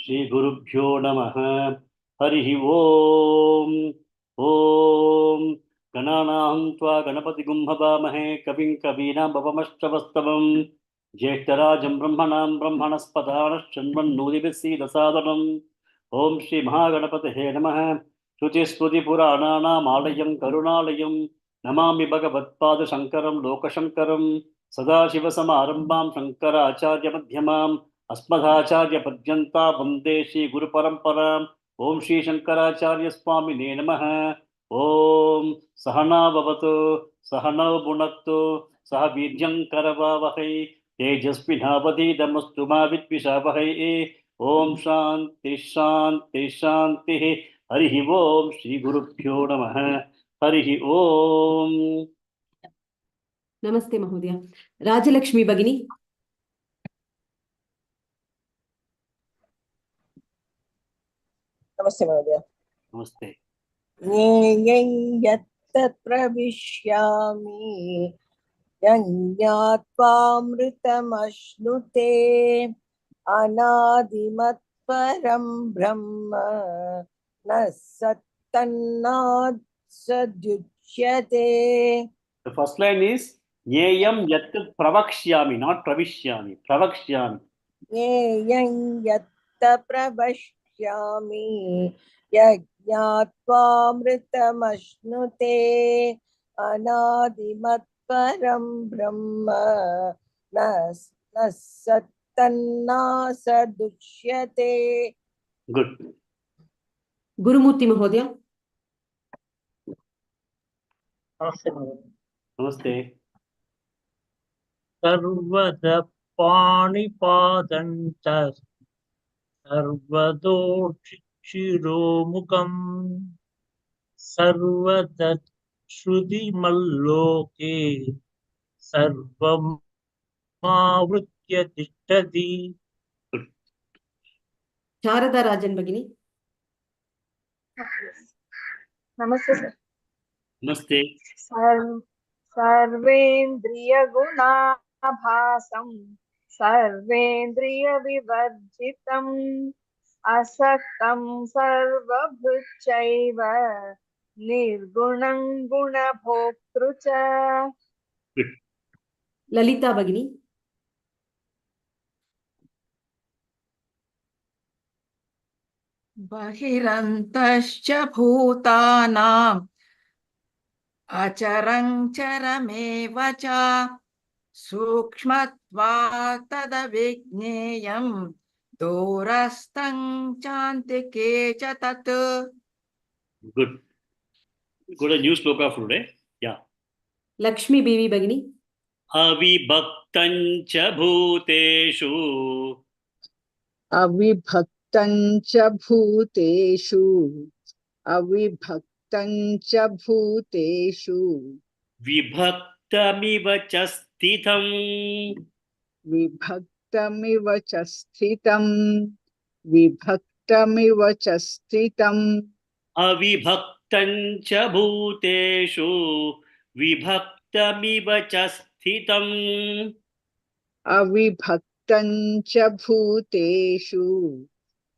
श्रीगुरुभ्यो नमः। हरिः ओम्। ॐ गणानां त्वा गणपतिगुं हवामहे कविं कवीनामुपमश्रवस्तमं ज्येष्ठराजं ब्रह्मणां ब्रह्मणस्पदानः शृण्वन्नोदिभिः ॐ श्रीमहागणपतये नमः। श्रुतिस्मृतिपुराणानामालयं करुणालयं नमामि भगवत्पादशङ्करं लोकशङ्करं। सदाशिवसमारम्भां शङ्कराचार्यमध्यमाम् अस्मदाचार्यपर्यन्ता वन्दे श्रीगुरुपरम्पराम्। ॐ श्रीशङ्कराचार्य स्वामिने नमः। ॐ सहना भवतु सहनौ भुनक्तु सह वीर्यं करवावहै तेजस्विनावधीतमस्तु मा विद्विषावहै। ॐ शान्ति शान्ति शान्तिः। हरिः ओं श्रीगुरुभ्यो नमः। हरिः ओं। नमस्ते महोदय। राजलक्ष्मी भगिनी। नमस्ते महोदय। नमस्ते। ज्ञेयं यत्तत् प्रविश्यामि यज्ञात्वामृतमश्नुते अनादिमत्परं ब्रह्म न सत्तन्नासदुच्यते। The first line is Nyayam Yat Pravakshyami, not Pravishyami. Pravakshyami. ज्ञेयं यत्तत् प्रविश्यामि यज्ञात्वामृतमश्नुते अनादिमत्परं ब्रह्म न सत्तन्नासदुच्यते। Good. गुरुमूर्ति महोदय। Namaste. सर्वदा पाणिपादं सर्वदोक्षिशिरोमुखम् सर्वदा श्रुतिमल्लोके सर्वमावृत्य तिष्ठति। शारदा राजन भगिनी। नमस्ते सर। Namaste. सर्वेन्द्रियगुणाभासं सर्वेन्द्रियविवर्जितम् असक्तं सर्वभृच्चैव निर्गुणं गुणभोक्तृ च। Good. ललिता भगिनी। बहिरन्तश्च भूतानाम् अचरं चरमेव च सूक्ष्मत्वात् तदविज्ञेयं दूरस्थं चान्तिके च तत्। Good. Good. A new shloka for today. Yeah. Lakshmi बीवी भगिनी। Avibhaktanch bhuteshu. अविभक्तञ्च भूतेषु अविभक्तञ्च भूतेषु Vibhaktamiva च स्थितं. विभक्तमिव च स्थितं विभक्तमिव च स्थितं Avibhaktanch bhuteshu vibhaktamiva च स्थितं. अविभक्तञ्च भूतेषु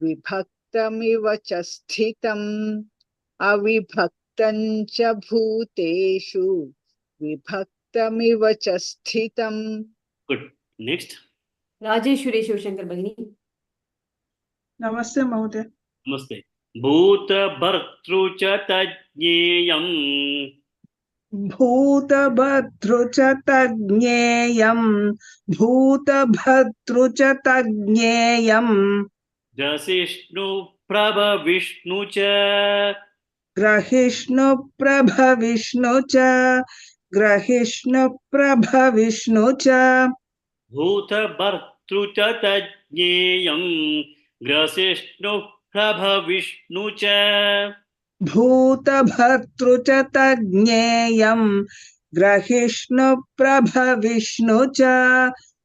विभक्तमिव च स्थितं अविभक्तञ्च भूतेषु विभक्तमिव च स्थितं। Good. Next. राजेश्वरी शिवशंकर भगिनी। नमस्ते महोदय। नमस्ते। भूत भर्तृ च तज्ञेयम् भूतभर्तृ च तज्ञेयं भूतभर्तृ च तज्ञेयं ग्रसिष्णु प्रभविष्णु च ग्रहिष्णु प्रभविष्णु च ग्रहिष्णु प्रभविष्णु च भूत भर्तृ च तज्ञेयम् ग्रसिष्णु प्रभविष्णु च भूतभर्तृ च तज्ञेयं ग्रहिष्णु प्रभविष्णु च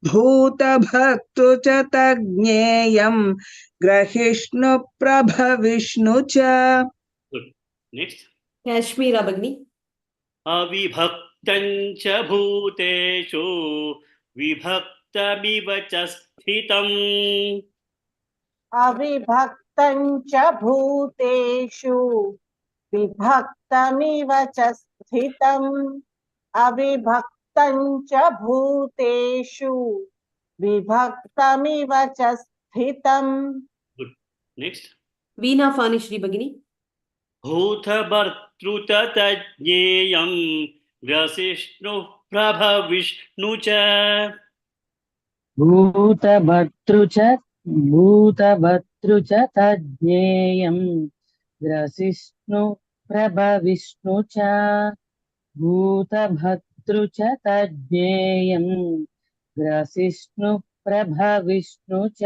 भूतभर्तृ च तज्ञेयं ग्रहिष्णु प्रभविष्णु च। Good. Next. काश्मीरा भगिनी। अविभक्तं च भूतेषु विभक्तमिव च स्थितम् अविभक्तं च भूतेषु विभक्तमिव च स्थितम् अविभक्तं च भूतेषु विभक्तमिव च स्थितम् Good. Next. Veena Fanishri Bhagini. भूतभर्तृतज्ञेयं ग्रसिष्णुः प्रभविष्णु च भूतभर्तृ च तज्ज्ञेयं ग्रसिष्णु प्रभविष्णु च भूतभर्तृ च तज्ज्ञेयं ग्रसिष्णु प्रभविष्णु च.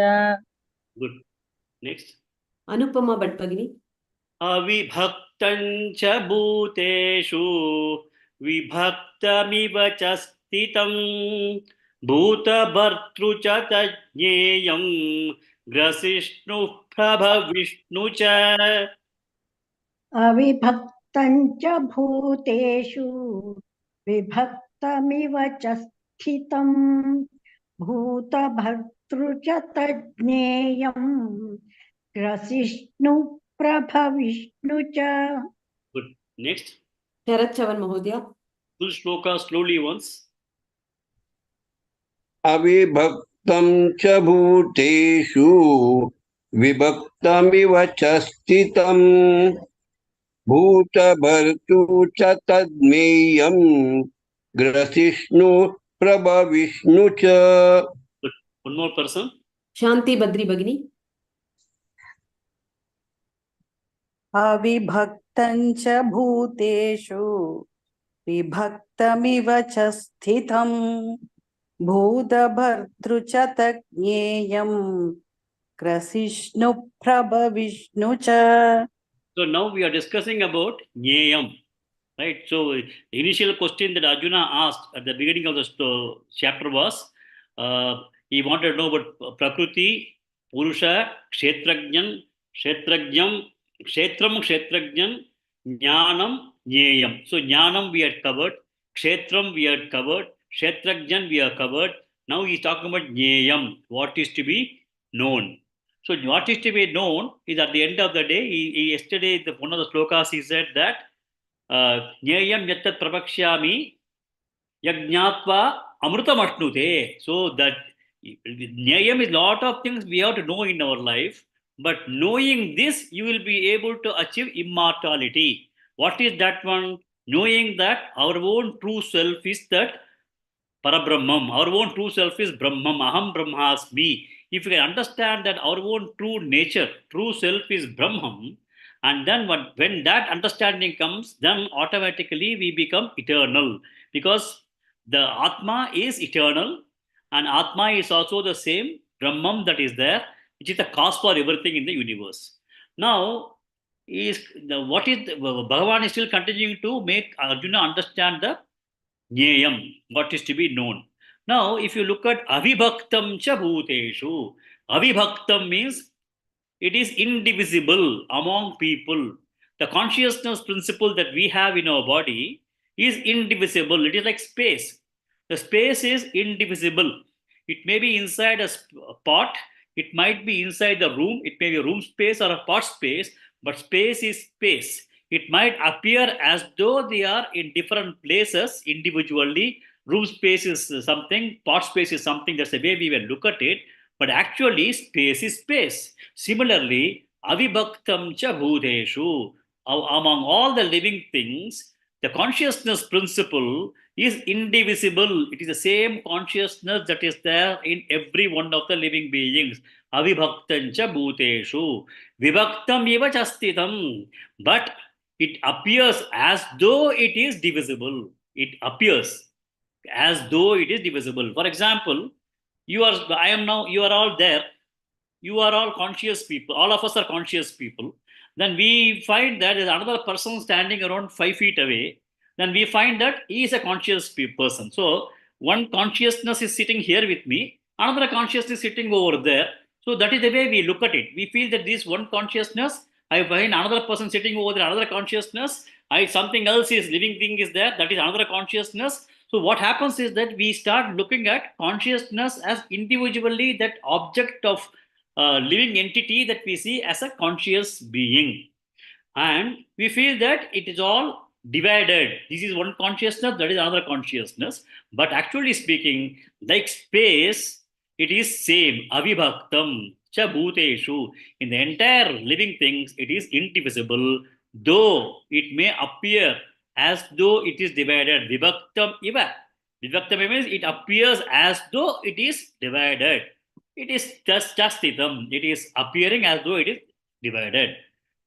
Good. Next. Anupama Bhatt Bhagini. अविभक्तं च भूतेषु विभक्तमिव च स्थितं भूतभर्तृ च तज्ज्ञेयं ग्रसिष्णुः प्रभविष्णु च. अविभक्तं च भूतेषु विभक्तमिव च स्थितं भूतभर्तृ च तज्ज्ञेयं ग्रसिष्णु प्रभविष्णु च. Good. Next. Sharat Chavan Mahodaya. Full shloka slowly once. अविभक्तं च भूतेषु विभक्तमिव च स्थितं भूतभर्तृ च तज्ज्ञेयं ग्रसिष्णु प्रभविष्णु च. Good. One more person. Shanti Badri Bhagini. अविभक्तं च भूतेषु विभक्तमिव च स्थितं भूतभर्तृ च तज्ज्ञेयं ग्रसिष्णु प्रभविष्णु च. So now we are discussing about Nyayam, right? So the initial question that Arjuna asked at the beginning of the chapter was, he wanted to know about Prakriti, Purusha, Kshetrajnan, Kshetrajnam, Kshetram, Kshetrajnan, Jnanam, Nyayam. So Jnanam we had covered, Kshetram we had covered, Kshetrajnan we have covered. Now he is talking about Nyayam, what is to be known. So what is to be known is at the end of the day, yesterday, one of the slokas, he said that Nyayam yattat prabhakshyami yajnatva amrutam ashnute. So that Nyayam is a lot of things we have to know in our life, but knowing this, you will be able to achieve immortality. What is that one? Knowing that our own true self is that Parabrahmam, our own true self is Brahmam, Aham Brahmasmi. If you can understand that our own true nature, true self is Brahman, and then when that understanding comes, then automatically we become eternal, because the Atma is eternal, and Atma is also the same Brahman that is there, which is the cause for everything in the universe. Now, Bhagavan is still continuing to make Arjuna understand the Nyayam, what is to be known. Now, if you look at avibhaktam cha bhuteshu, avibhaktam means it is indivisible among people. The consciousness principle that we have in our body is indivisible. It is like space. The space is indivisible. It may be inside a pot, it might be inside the room, it may be a room space or a pot space, but space is space. It might appear as though they are in different places individually. Room space is something, pot space is something, that's the way we will look at it, but actually space is space. Similarly, avibhaktam cha bhuteshu, among all the living things, the consciousness principle is indivisible. It is the same consciousness that is there in every one of the living beings. Avibhaktam cha bhuteshu vibhaktam eva cha sthitam, but it appears as though it is divisible. It appears as though it is divisible. For example, you are all there. You are all conscious people. All of us are conscious people. Then we find that there is another person standing around 5 feet away. Then we find that he is a conscious person. So one consciousness is sitting here with me. Another consciousness is sitting over there. So that is the way we look at it. We feel that this one consciousness, I find another person sitting over there, another consciousness. Something else is living thing is there. That is another consciousness. So what happens is that we start looking at consciousness as individually that object of living entity that we see as a conscious being. And we feel that it is all divided. This is one consciousness, that is another consciousness. But actually speaking, like space, it is same. Avibhaktam cha bhuteshu. In the entire living things, it is indivisible, though it may appear as though it is divided. Vibhaktam iva. Vibhaktam means it appears as though it is divided. It is just jastitam. It is appearing as though it is divided.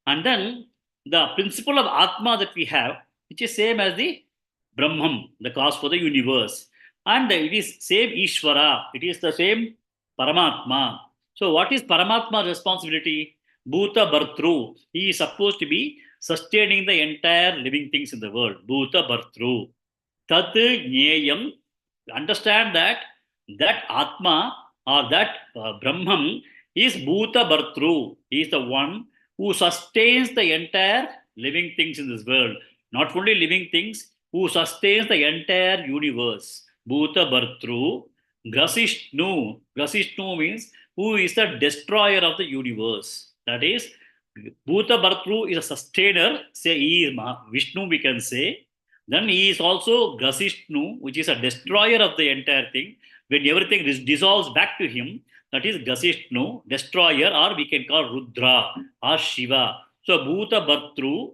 And then the principle of Atma that we have, which is same as the Brahman, the cause for the universe. And it is same Ishvara, it is the same Paramatma. So what is Paramatma's responsibility? Bhuta Bhartru. He is supposed to be sustaining the entire living things in the world. Bhuta Bhartru. Tat Nyayam. Understand that Atma or that Brahman is Bhuta Bhartru. He is the one who sustains the entire living things in this world. Not only living things, who sustains the entire universe. Bhuta Bhartru, Grasishnu. Grasishnu means who is the destroyer of the universe. That is, Bhuta Bhartru is a sustainer. Say he is Vishnu, we can say. Then he is also Grasishnu, which is a destroyer of the entire thing. When everything dissolves back to him, that is Gasishnu, destroyer, or we can call Rudra or Shiva. So Bhuta Bhartru,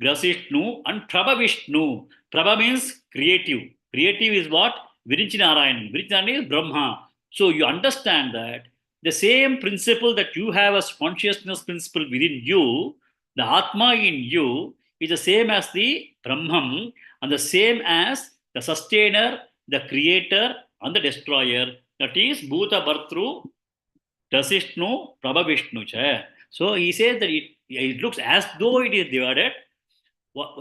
Grasishnu, and Prabha Vishnu. Prabha means creative. Creative is what? Virinchinaarayan. Virinchinaarayan is Brahma. So you understand that the same principle that you have as consciousness principle within you, the Atma in you, is the same as the Brahman and the same as the sustainer, the creator, and the destroyer. That is Bhuta Bhartru, Grasishnu, Prabha Vishnu cha. So he says that it looks as though it is divided.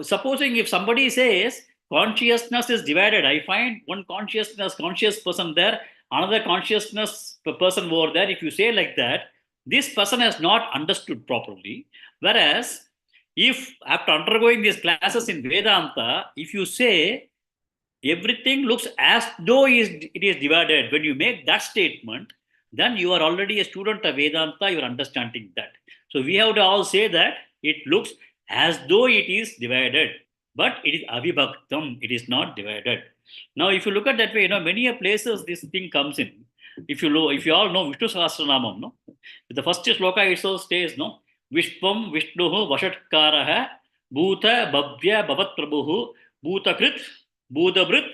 Supposing if somebody says consciousness is divided, I find one conscious person there, another consciousness person over there. If you say like that, this person has not understood properly. Whereas, if after undergoing these classes in Vedanta, if you say everything looks as though it is divided, when you make that statement, then you are already a student of Vedanta, you are understanding that. So we have to all say that it looks as though it is divided, but it is avibhaktam, it is not divided. Now, if you look at that way, many places this thing comes in. If you all know Vishnu Sahasranamam, no? The first shloka itself states, no? Vishwam Vishnuhu Vashatkaraha Bhuta Bhavya Bhavat Prabhuhu Bhutakrit Bhudabrit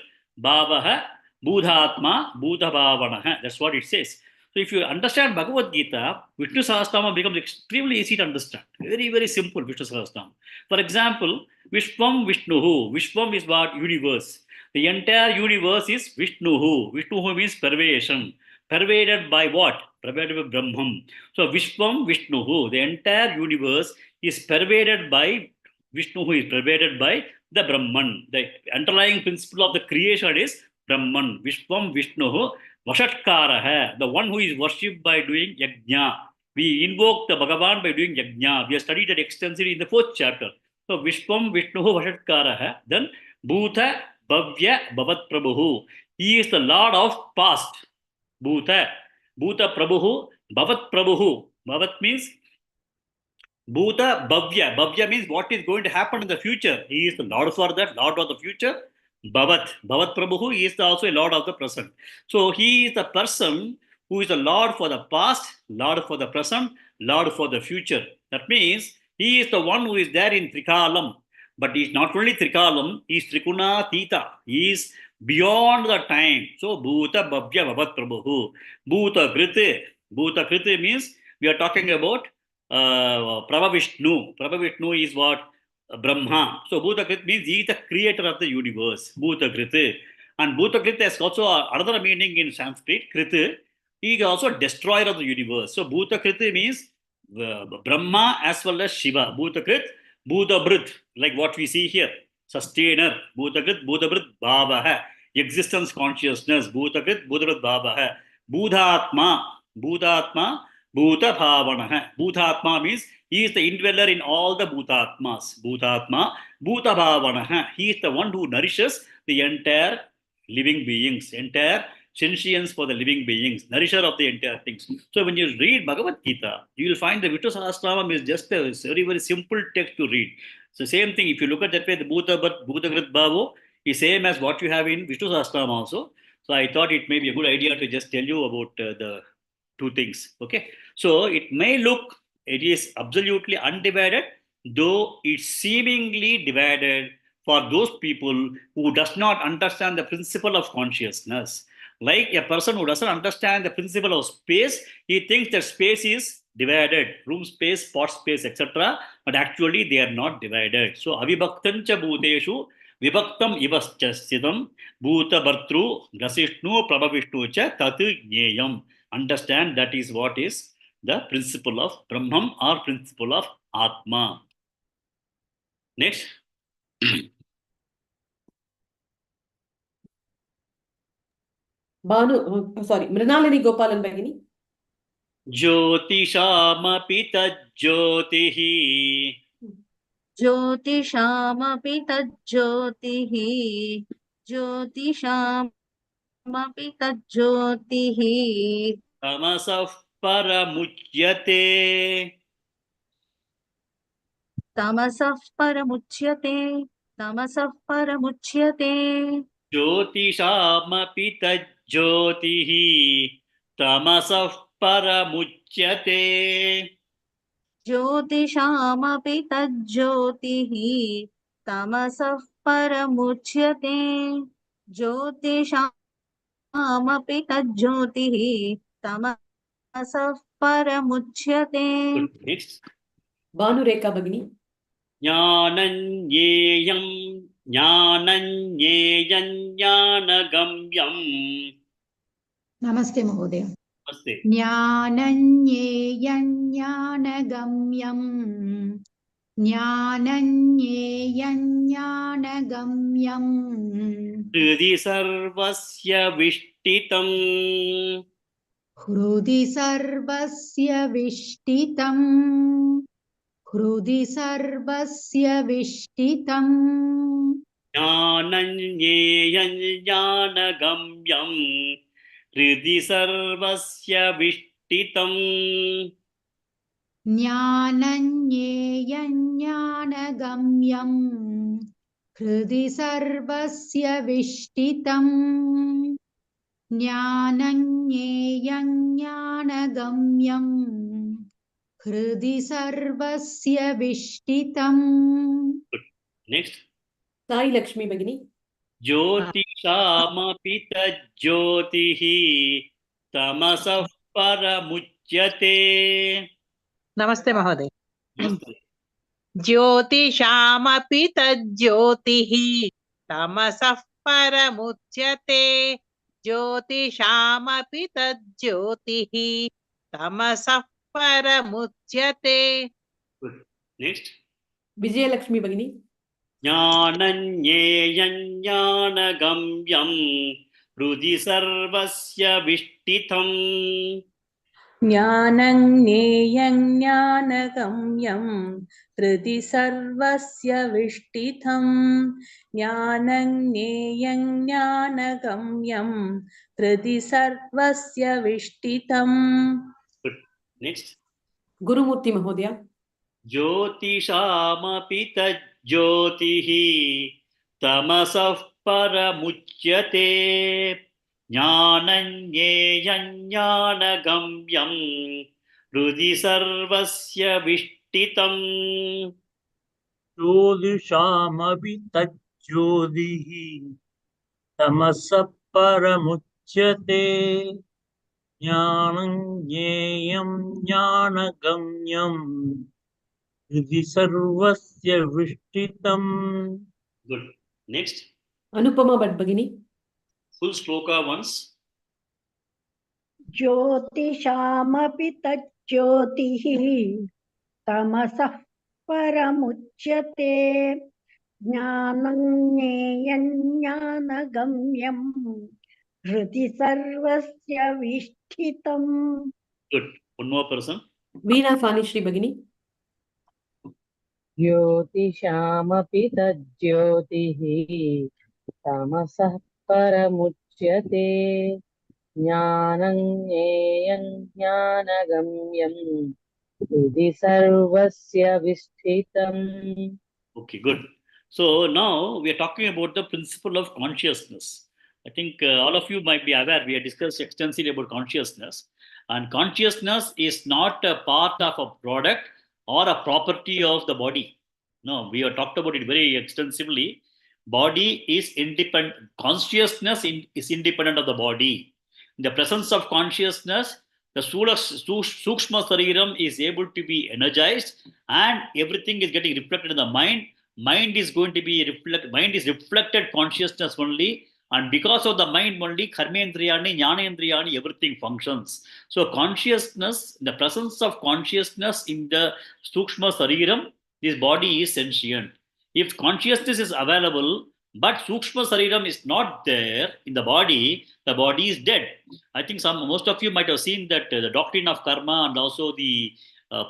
Bhavaha Budhatma Budhabhavanaha. That's what it says. So if you understand Bhagavad Gita, Vishnu Sahasranam becomes extremely easy to understand. Very, very simple, Vishnu Sahasranam. For example, Vishwam Vishnuhu. Vishwam is what? Universe. The entire universe is Vishnuhu. Vishnuhu means pervation. Pervaded by what? Pervaded by Brahman. So Vishwam Vishnuhu. The entire universe is pervaded by Vishnuhu, is pervaded by the Brahman. The underlying principle of the creation is Brahman. Vishwam Vishnuhu Vashatkaraha, the one who is worshipped by doing yajna. We invoke the Bhagavan by doing yajna. We have studied that extensively in the 4th chapter. So Vishwam Vishnuhu Vashatkaraha. Then Bhuta Bhavya Bhavat Prabhuhu. He is the Lord of past. Bhuta Prabhuhu Bhavat Prabhuhu. Bhavat means Bhuta Bhavya. Bhavya means what is going to happen in the future. He is the Lord for that, Lord of the future. Bhavat Prabhuhu, he is also a Lord of the present. So he is the person who is the Lord for the past, Lord for the present, Lord for the future. That means he is the one who is there in Trikalam. But he is not only Trikalam, he is Trikuna Tita. He is beyond the time. So Bhuta Bhavya Bhavat Prabhuhu. Bhuta Kriti means we are talking about Prabha Vishnu. Prabha Vishnu is what? Brahma. So Bhutakrit means he is the creator of the universe. Bhutakrit. And Bhutakrit has also another meaning in Sanskrit. Krit. He is also a destroyer of the universe. So Bhutakrit means Brahma as well as Shiva. Bhutakrit, Bhudabrit, like what we see here. Sustainer. Bhutakrit, Bhudabrit, Bhavaha. Existence consciousness. Bhutakrit, Bhudabrit, Bhavaha. Budhatma, Bhuta Bhavanaha. Bhutatma means he is the indweller in all the Bhutatmas. Bhutatma, Bhuta Bhavanaha. He is the one who nourishes the entire living beings, entire sentience for the living beings, nourisher of the entire things. So when you read Bhagavad Gita, you will find the Vishnu Sahasranam is just a very, very simple text to read. So same thing, if you look at that way, the Bhutagrit Bhavo is same as what you have in Vishnu Sahasranam also. So I thought it may be a good idea to just tell you about the two things. Okay. So it may look it is absolutely undivided, though it's seemingly divided for those people who does not understand the principle of consciousness. Like a person who doesn't understand the principle of space, he thinks that space is divided, room space, spot space, etc. But actually they are not divided. So avibhaktancha bhuteshu vibhaktam ivascha sitam bhuta bhartru grasishnu prabhavishnu cha tat jneyam. Understand that is what is the principle of Brahman or principle of Atma. Next. Mrinalini Gopalan Bagini. Jyotishamaphi tajyotihi. Jyotishamaphi tajyotihi. Jyotishamaphi tajyotihi. Tamasah paramuchyate. Tamasah paramuchyate. Tamasah paramuchyate. Jyotishamaphi tajyotihi. Tamasah paramuchyate. Jyotishamaphi tajyotihi. Tamasah paramuchyate. Jyotishamaphi tajyotihi. Tamasah paramuchyate. Next. Bhanureka Bagini. Jnananyeyam jnananyeyam jnanagamyam. Namaste Mahodaya. Namaste. Jnananyeyam jnanagamyam. Jnananyeyam jnanagamyam. Hridi sarvasya vishtitam. Hrudi sarvasya vishtitam. Hrudi sarvasya vishtitam. Jnananyeyam jnanagamyam. Hridi sarvasya vishtitam. Jnananyeyam jnanagamyam. Hridi sarvasya vishtitam. Jnananyeyam jnanagamyam. Hridi sarvasya vishtitam. Next. Sai Lakshmi Bagini. Jyotishamaphi tajyotihi. Tamasah paramuchyate. नमस्ते महोदय Namaste. ज्योतिषामपि तज्ज्योतिः तमसः परमुच्यते ज्योतिषामपि तज्ज्योतिः तमसः परमुच्यते Good. Next. Vijaya Lakshmi Bagini. Jnananyeyam jnanagamyam. Hrudi sarvasya vishtitam. ज्ञानज्ञेयं ज्ञानगम्यं हृदि सर्वस्य विष्ठितं ज्ञानज्ञेयं ज्ञानगम्यं हृदि सर्वस्य विष्ठितम्. Good. Next. Gurumurthy Mahodaya. Jyotishamaphi tajyotihi. Tamasah paramuchyate. Jnananyeyam jnanagamyam. Hridi sarvasya vishtitam. ज्योतिषामपि तज्ज्योतिः तमसः परमुच्यते ज्ञानं ज्ञेयं ज्ञानगम्यं हृदि सर्वस्य विष्ठितम्. Good. Next. Anupama Bhatt Bagini. Full Shloka once. Jyotishamaphi tajyotihi. Tamasah paramuchyate. Jnananyeyam jnanagamyam. Hridi sarvasya vishtitam. Good. One more person. Veena Fani Shri Bagini. ज्योतिषामपि तज्ज्योतिः तमसः परमुच्यते ज्ञानं ज्ञेयं ज्ञानगम्यं हृदि सर्वस्य विष्ठितम्. Okay, good. So now we are talking about the principle of consciousness. I think all of you might be aware, we have discussed extensively about consciousness. And consciousness is not a part of a product or a property of the body. No, we have talked about it very extensively. Body is independent, is independent of the body. In the presence of consciousness, the Sukshma Sariram is able to be energized and everything is getting reflected in the mind is going to be mind is reflected consciousness only, and because of the mind only karmendriyani jnanendriyani everything functions. So consciousness, the presence of consciousness in the sukshma sariram, this body is sentient. If consciousness is available but sukshma sariram is not there in the body is dead. I think most of you might have seen that the doctrine of karma and also the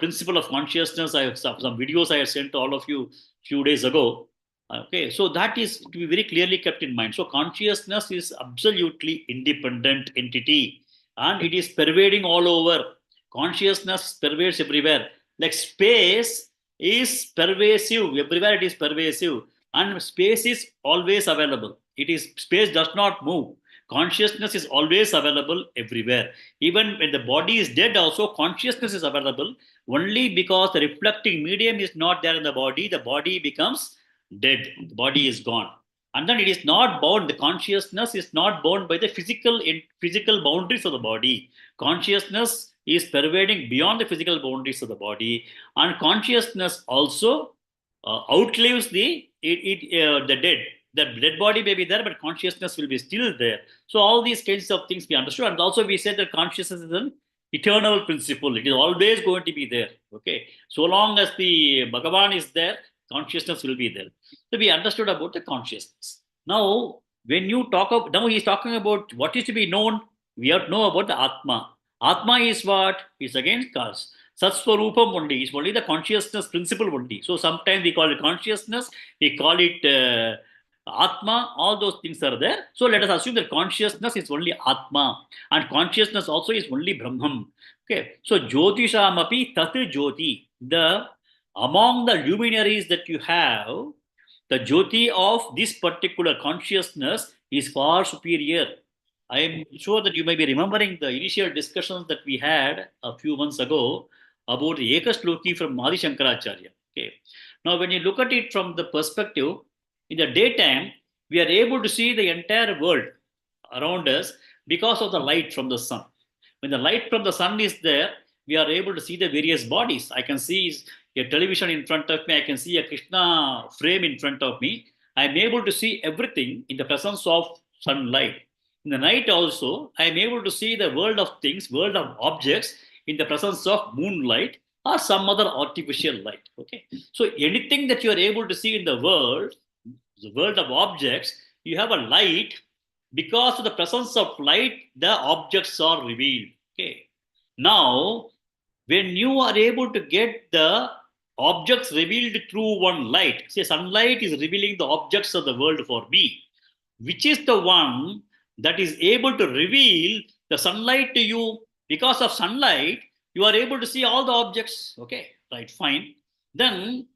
principle of consciousness. I have some videos I have sent to all of you few days ago. Okay, so that is to be very clearly kept in mind. So consciousness is absolutely independent entity, and it is pervading all over. Consciousness pervades everywhere. Like space is pervasive everywhere. It is pervasive, and space is always available. It is space does not move. Consciousness is always available everywhere. Even when the body is dead, also consciousness is available. Only because the reflecting medium is not there in the body becomes dead, the body is gone. And then it is not bound, the consciousness is not bound by the physical boundaries of the body. Consciousness is pervading beyond the physical boundaries of the body, and consciousness also outlives the dead. The dead body may be there, but consciousness will be still there. So all these kinds of things we understood, and also we said that consciousness is an eternal principle. It is always going to be there. Okay, so long as the Bhagavan is there, consciousness will be there. So we understood about the consciousness. Now, when you talk of now, he is talking about what is to be known. We have to know about the Atma. Atma is what? Is against cause. Satswarupam only is only the consciousness principle only. So sometimes we call it consciousness, we call it Atma, all those things are there. So let us assume that consciousness is only Atma, and consciousness also is only Brahman. Okay, so Jyotishamapi Tat Jyoti, the among the luminaries that you have, the Jyoti of this particular consciousness is far superior. I am sure that you may be remembering the initial discussions that we had a few months ago about the Ekashloki from Adi Shankaracharya. Okay. Now, when you look at it from the perspective, in the daytime, we are able to see the entire world around us because of the light from the sun. When the light from the sun is there, we are able to see the various bodies. I can see a television in front of me. I can see a Krishna frame in front of me. I am able to see everything in the presence of sunlight. In the night also, I am able to see the world of things, world of objects in the presence of moonlight or some other artificial light. Okay. So anything that you are able to see in the world of objects, you have a light. Because of the presence of light, the objects are revealed. Okay. Now, when you are able to get the objects revealed through one light, say sunlight is revealing the objects of the world for me, which is the one that is able to reveal the sunlight to you. Because of sunlight, you are able to see all the objects. Okay, right, fine. Then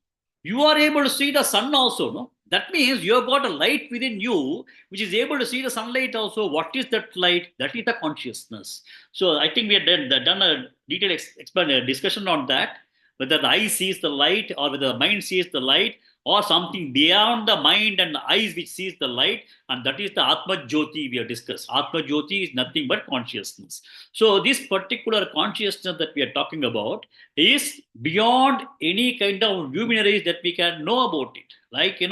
you are able to see the sun also, no? That means you have got a light within you which is able to see the sunlight also. What is that light? That is the consciousness. So I think we have done a detailed discussion on that, whether the eye sees the light or whether the mind sees the light or something beyond the mind and the eyes which sees the light, and that is the Atma Jyoti we have discussed. Atma Jyoti is nothing but consciousness. So this particular consciousness that we are talking about is beyond any kind of luminaries that we can know about it. Like,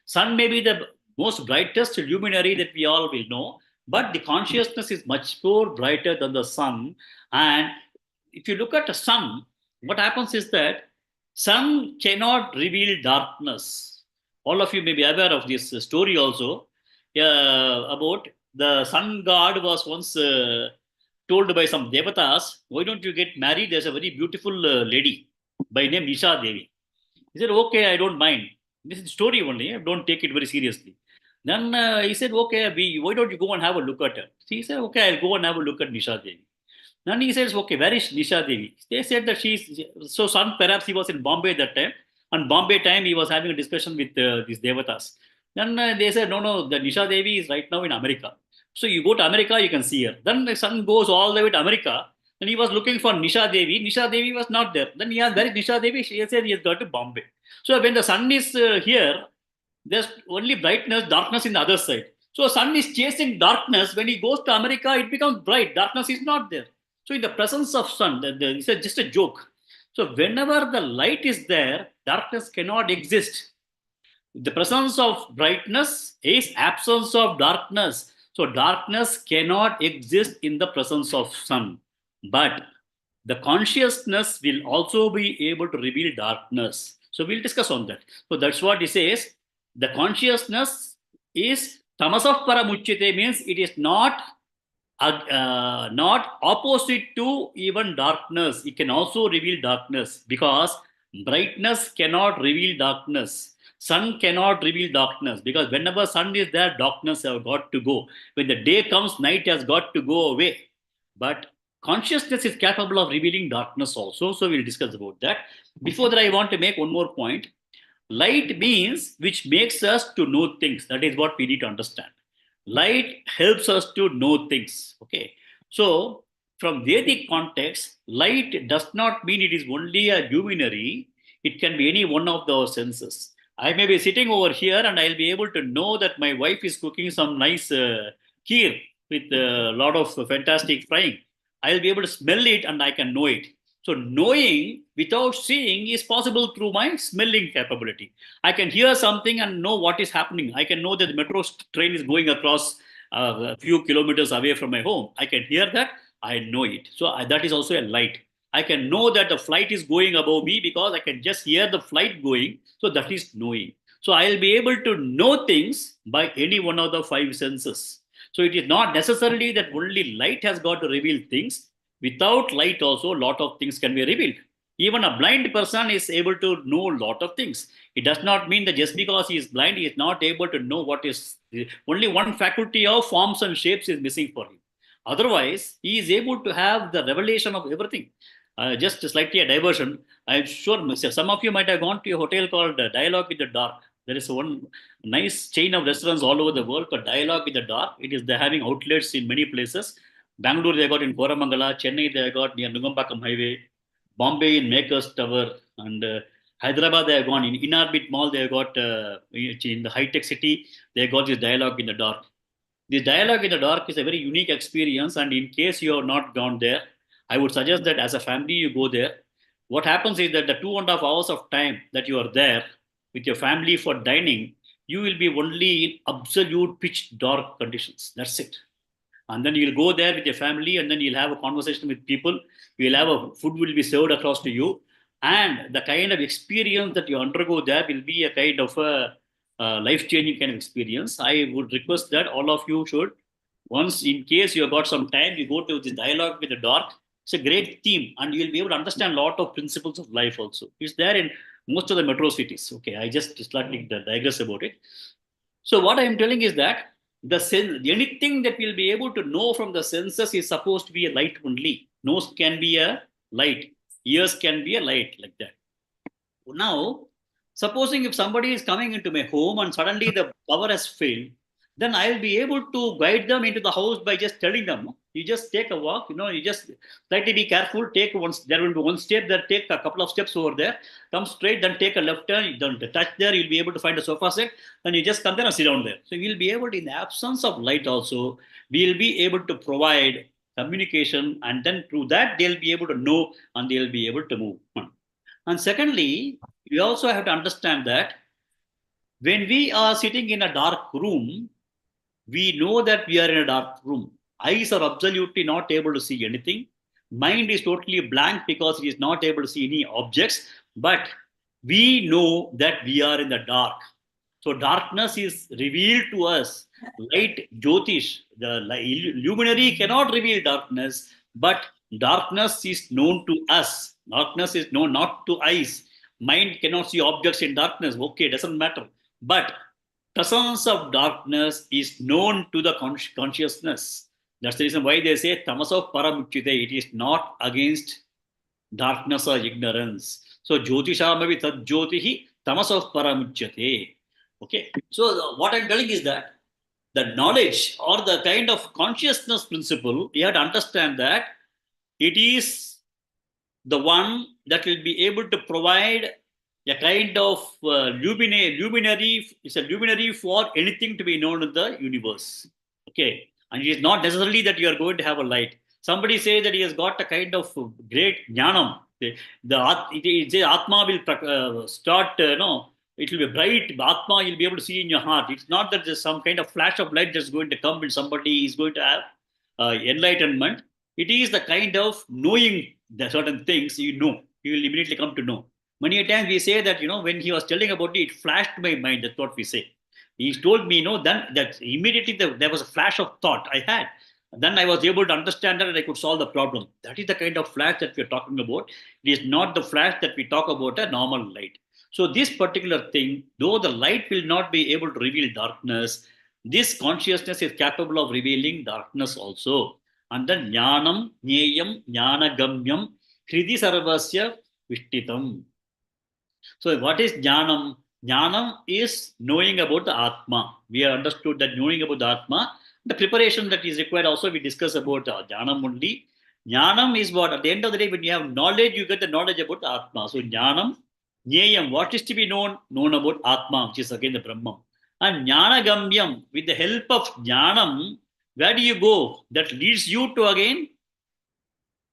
sun may be the most brightest luminary that we all will know, but the consciousness is much more brighter than the sun. And if you look at the sun, what happens is that sun cannot reveal darkness. All of you may be aware of this story also, about the sun god was once told by some devatas, why don't you get married? There's a very beautiful lady by name Isha Devi. He said, okay, I don't mind. This is story only. Don't take it very seriously. Then he said, okay, why don't you go and have a look at her? He said, okay, I'll go and have a look at Nisha Devi. Then he says, okay, where is Nisha Devi? They said that so son, perhaps he was in Bombay that time. And Bombay time, he was having a discussion with these Devatas. Then they said, no, the Nisha Devi is right now in America. So you go to America, you can see her. Then the son goes all the way to America. And he was looking for Nisha Devi. Nisha Devi was not there. Then he asked, where is Nisha Devi? She said, he has got to Bombay. So when the sun is here, there's only brightness, darkness in the other side. So sun is chasing darkness. When he goes to America, it becomes bright. Darkness is not there. So in the presence of sun, it's just a joke. So whenever the light is there, darkness cannot exist. The presence of brightness is absence of darkness. So darkness cannot exist in the presence of sun. But the consciousness will also be able to reveal darkness. So we'll discuss on that. So that's what he says. The consciousness is tamasah paramuchyate, means it is not opposite to even darkness. It can also reveal darkness, because brightness cannot reveal darkness. Sun cannot reveal darkness, because whenever sun is there, darkness has got to go. When the day comes, night has got to go away. But consciousness is capable of revealing darkness also. So we'll discuss about that. Before that, I want to make one more point. Light means which makes us to know things. That is what we need to understand. Light helps us to know things. Okay. So from Vedic context, light does not mean it is only a luminary. It can be any one of our senses. I may be sitting over here and I'll be able to know that my wife is cooking some nice kheer with a lot of fantastic frying. I'll be able to smell it and I can know it. So knowing without seeing is possible through my smelling capability. I can hear something and know what is happening. I can know that the metro train is going across a few kilometers away from my home. I can hear that. I know it. So that is also a light. I can know that the flight is going above me because I can just hear the flight going. So that is knowing. So I'll be able to know things by any one of the five senses. So it is not necessarily that only light has got to reveal things. Without light also, a lot of things can be revealed. Even a blind person is able to know a lot of things. It does not mean that just because he is blind, he is not able to know what is. Only one faculty of forms and shapes is missing for him. Otherwise, he is able to have the revelation of everything. Just slightly a diversion. I'm sure some of you might have gone to a hotel called Dialogue in the Dark. There is one nice chain of restaurants all over the world called Dialogue in the Dark. They're having outlets in many places. Bangalore they got in Koramangala, Chennai they got near Nungampakam Highway, Bombay in Makers Tower, and Hyderabad they have gone in Inorbit Mall. They have got in the high-tech city. They got this Dialogue in the Dark. This Dialogue in the Dark is a very unique experience, and in case you have not gone there, I would suggest that as a family you go there. What happens is that the 2.5 hours of time that you are there with your family for dining, you will be only in absolute pitch dark conditions. That's it. And then you'll go there with your family, and then you'll have a conversation with people. You'll have food will be served across to you, and the kind of experience that you undergo there will be a kind of a life-changing kind of experience. I would request that all of you should, once in case you have got some time, you go to this Dialogue with the Dark. It's a great theme, and you'll be able to understand a lot of principles of life also. It's there in most of the metro cities. Okay, I just slightly digress about it. So what I am telling is that anything that we'll be able to know from the senses is supposed to be a light only. Nose can be a light, ears can be a light, like that. Now, supposing if somebody is coming into my home and suddenly the power has failed, then I'll be able to guide them into the house by just telling them, you just take a walk, you just slightly be careful, there will be one step there, take a couple of steps over there, come straight, then take a left turn, you don't touch there, you'll be able to find a sofa set, and you just come there and sit down there. So we'll be able to, in the absence of light also, we'll be able to provide communication, and then through that, they'll be able to know and they'll be able to move. And secondly, we also have to understand that when we are sitting in a dark room, we know that we are in a dark room. Eyes are absolutely not able to see anything. Mind is totally blank because it is not able to see any objects. But we know that we are in the dark. So darkness is revealed to us. Light, Jyotish, the luminary cannot reveal darkness, but darkness is known to us. Darkness is known not to eyes. Mind cannot see objects in darkness. Okay, doesn't matter. But presence of darkness is known to the consciousness. That's the reason why they say tamaso paramuchyate. It is not against darkness or ignorance. So jyotishamavi tad jyotihi tamaso paramuchyate. Okay. So what I'm telling is that the knowledge or the kind of consciousness principle, you have to understand that it is the one that will be able to provide a kind of luminary, it's a luminary for anything to be known in the universe. Okay. And it is not necessarily that you are going to have a light. Somebody say that he has got a kind of great jnanam. It says Atma will start, no, it will be bright. Atma you'll be able to see in your heart. It's not that there's some kind of flash of light that's going to come when somebody is going to have enlightenment. It is the kind of knowing the certain things you know. You will immediately come to know. Many a times we say that, when he was telling about it, it flashed my mind. That's what we say. He told me, then that immediately there was a flash of thought I had. Then I was able to understand that and I could solve the problem. That is the kind of flash that we are talking about. It is not the flash that we talk about a normal light. So this particular thing, though the light will not be able to reveal darkness, this consciousness is capable of revealing darkness also. And then jnanam, jneyam, jnanagamyam, hridi sarvasya vishtitam. So what is jnanam? Jnanam is knowing about the Atma. We have understood that knowing about the Atma. The preparation that is required also, we discuss about jnanam only. Jnanam is what? At the end of the day, when you have knowledge, you get the knowledge about the Atma. So jnanam, jneyam, what is to be known? Known about Atma, which is again the Brahman. And jnanagamyam, with the help of jnanam, where do you go? That leads you to again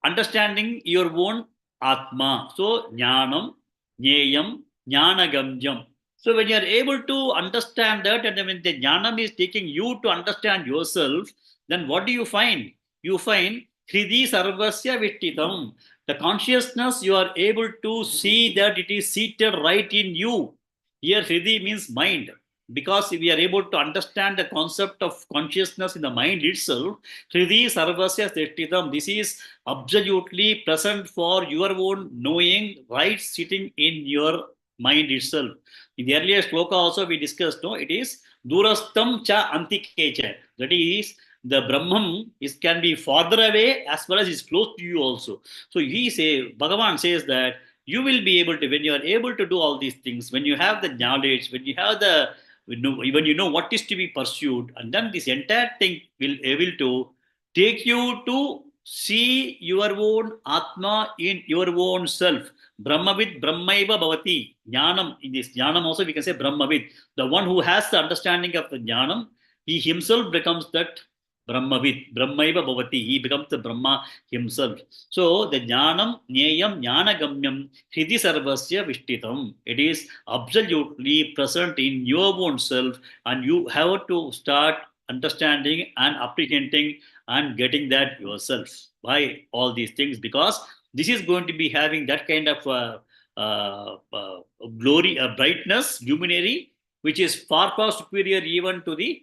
understanding your own Atma. So jnanam, jneyam, jnanagamyam. So when you are able to understand that, and when the jnanam is taking you to understand yourself, then what do you find? You find hridi sarvasya vittitam. The consciousness, you are able to see that it is seated right in you. Here hridi means mind. Because we are able to understand the concept of consciousness in the mind itself, hridi sarvasya sthititam. This is absolutely present for your own knowing, right sitting in your mind itself. In the earlier shloka also we discussed, no, it is durastam cha antikecha. That is, the Brahman can be farther away as well as is close to you also. So Bhagavan says that you will be able to, when you are able to do all these things, when you have the knowledge, when you know what is to be pursued, and then this entire thing will able to take you to see your own Atma in your own self. Brahmavid Brahmaiva Bhavati. Jnanam, in this Jnanam also we can say Brahmavid. The one who has the understanding of the Jnanam, he himself becomes that Brahmavid. Brahmaiva Bhavati. He becomes the Brahma himself. So the Jnanam, Jneyam, Jnanagamyam, Hridi Sarvasya Vishtitam. It is absolutely present in your own self, and you have to start understanding and apprehending and getting that yourself by all these things, because this is going to be having that kind of glory, brightness, luminary, which is far, far superior even to the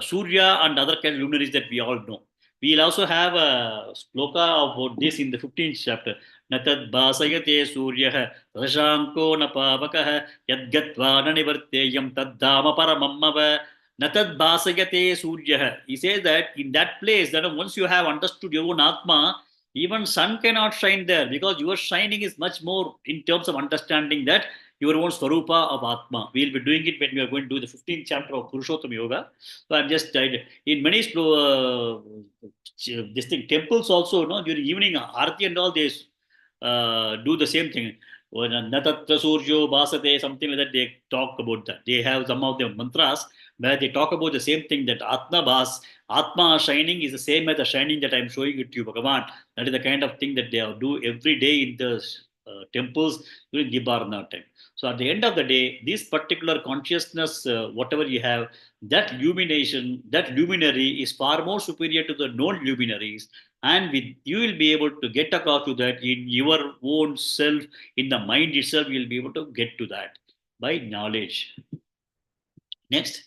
Surya and other kind of luminaries that we all know. We'll also have a Shloka about this in the 15th chapter. Natad Basayate Surya Rashanko Napavakaha Yadgatva Nanivarteyam Taddama Paramammava Natad Basayate Surya. He says that in that place, that once you have understood your own Atma, even sun cannot shine there, because your shining is much more in terms of understanding that your own Swarupa of Atma. We'll be doing it when we are going to do the 15th chapter of Purushottam Yoga. So I'm just in many this thing, temples also, no, during evening Arati and all, they do the same thing. Natatra Surjo Basate, something like that, they talk about that. They have some of the mantras where they talk about the same thing, that Atma shining is the same as the shining that I'm showing it to you, Bhagavan. That is the kind of thing that they do every day in the temples during Dibharana time. So at the end of the day, this particular consciousness, whatever you have, that illumination, that luminary is far more superior to the known luminaries. And you will be able to get across to that in your own self, in the mind itself, you will be able to get to that by knowledge. Next.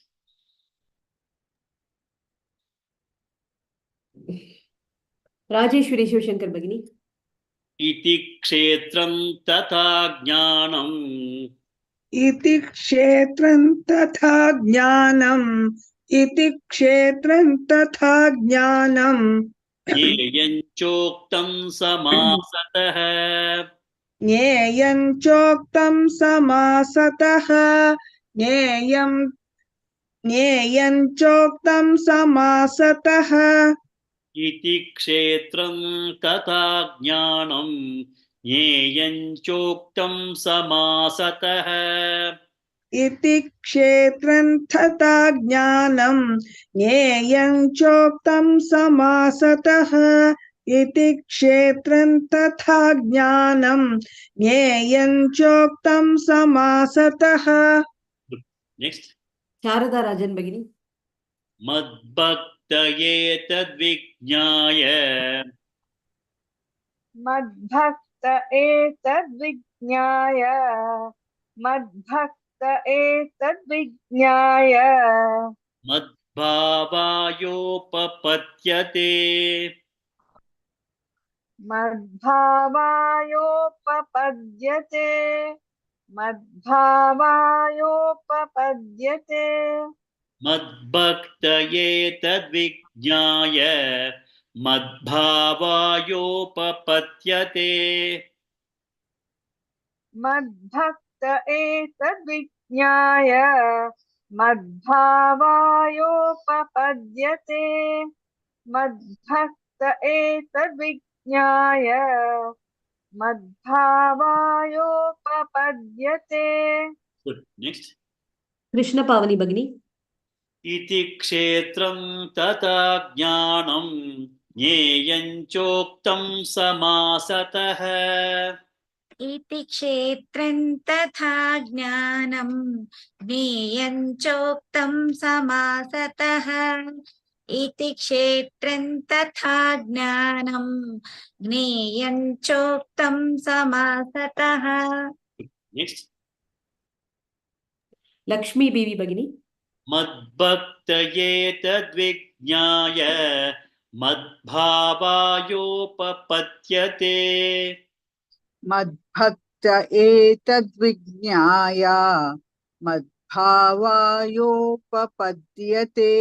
Rajeshwari Shivashankar Bhagini. Iti kshetram tatha jnanam इति क्षेत्रं तथा ज्ञानम् इति क्षेत्रं तथा ज्ञानम् येयञ्चोक्तं समासतः ज्ञेयं चोक्तं समासतः ज्ञेयं चोक्तं समासतः इति क्षेत्रं तथा ज्ञानं ज्ञेयञ्चोक्तं समासतः इति क्षेत्रं तथा ज्ञानं ज्ञेयं चोक्तं समासतः इति क्षेत्रं तथा ज्ञानं ज्ञेयं चोक्तं समासतः नेक्स्ट शारदा राजन् भगिनी मद्भक्तये तद्विज्ञाय मद्भक्त एतद्विज्ञाय मद्भक्त एतद्विज्ञाय मद्भावायोपपद्यते मद्भावायोपपद्यते मद्भावायोपपद्यते मद्भक्तये तद्विज्ञाय मद्भावायोपपद्यते मद्भक्त एतद्विज्ञाय मद्भावायोपपद्यते मद्भक्त एतद्विज्ञाय मद्भावायोपपद्यते Good. Next. कृष्णपावनी भगिनी इति क्षेत्रं तथा ज्ञानं ज्ञेयं चोक्तं समासतः इति क्षेत्रं तथा ज्ञानं ज्ञेयं चोक्तं समासतः इति क्षेत्रं तथा ज्ञानं ज्ञेयं चोक्तं समासतः Next. लक्ष्मी बीवी भगिनी मद्भक्तये तद्विज्ञाय मद्भावायोपपद्यते मद्भक्त एतद्विज्ञाय मद्भावायोपपद्यते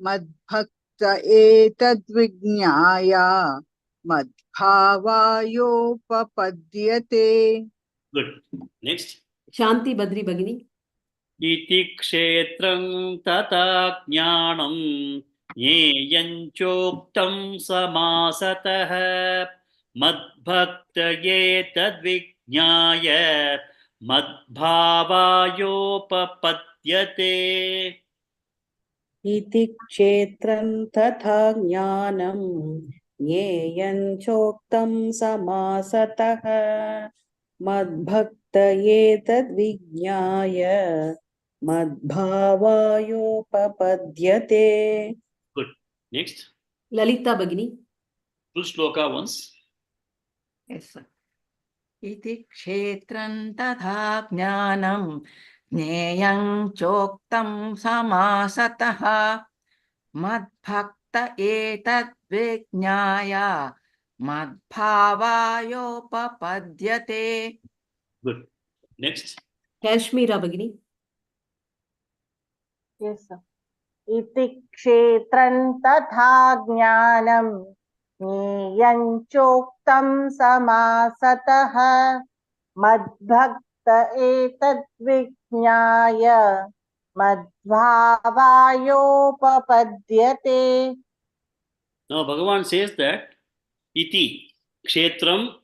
मद्भक्त एतद्विज्ञाय मद्भावायोपपद्यते Good. Next. शांति बद्री भगिनी इति क्षेत्रं तथा ज्ञानं ज्ञेयं चोक्तं समासतः मद्भक्तये तद्विज्ञाय मद्भावायोपपद्यते इति क्षेत्रं तथा ज्ञानं ज्ञेयं चोक्तं समासतः मद्भक्त एतद्विज्ञाय मद्भावायोपपद्यते Good. Next. ललिता भगिनी Full shloka once. Yes, sir. इति क्षेत्रं तथा ज्ञानं ज्ञेयं चोक्तं समासतः मद्भक्त एतद्विज्ञाय मद्भावायोपपद्यते Good. Next. काश्मीरा भगिनी Yes, sir. इति क्षेत्रं तथा ज्ञानं ज्ञेयं चोक्तं समासतः मद्भक्त एतद्विज्ञाय मद्भावायोपपद्यते. Now Bhagavan says that iti kshetram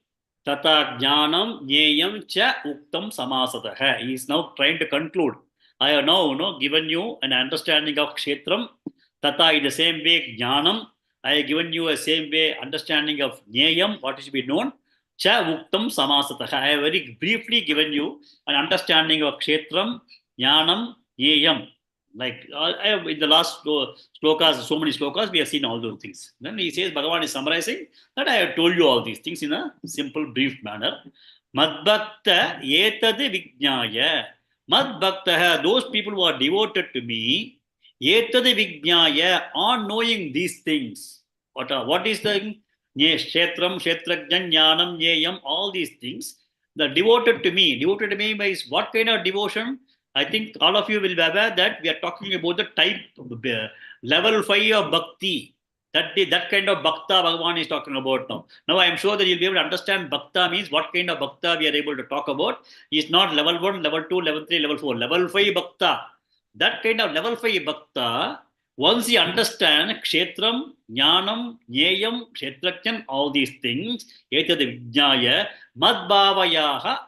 tata jnanam jneyam cha uktam samasatah. He is now trying to conclude. I have now given you an understanding of kshetram tata in the same way jnanam. I have given you a same way understanding of jneyam, what is to be known. Cha uktam samasatah. I have very briefly given you an understanding of kshetram, jnanam, jneyam. Like I have in the last slokas, so many slokas, we have seen all those things. Then he says, Bhagavan is summarizing that I have told you all these things in a simple, brief manner. Madbhakta etad vijnaya. Madbhakta, those people who are devoted to me, etad vijnaya, on knowing these things. What is the kshetram, kshetrajnam, jnanam, jneyam, all these things. The devoted to me means what kind of devotion? I think all of you will be aware that we are talking about the type, level 5 of bhakti. That kind of bhakta Bhagavan is talking about now. Now I am sure that you'll be able to understand bhakta means what kind of bhakta we are able to talk about. It's not level 1, level 2, level 3, level 4, level 5 bhakta. That kind of level 5 bhakta, once you understand kshetram, jnanam, jneyam, kshetrajnan, all these things, etad vijnaya, madbhavayoho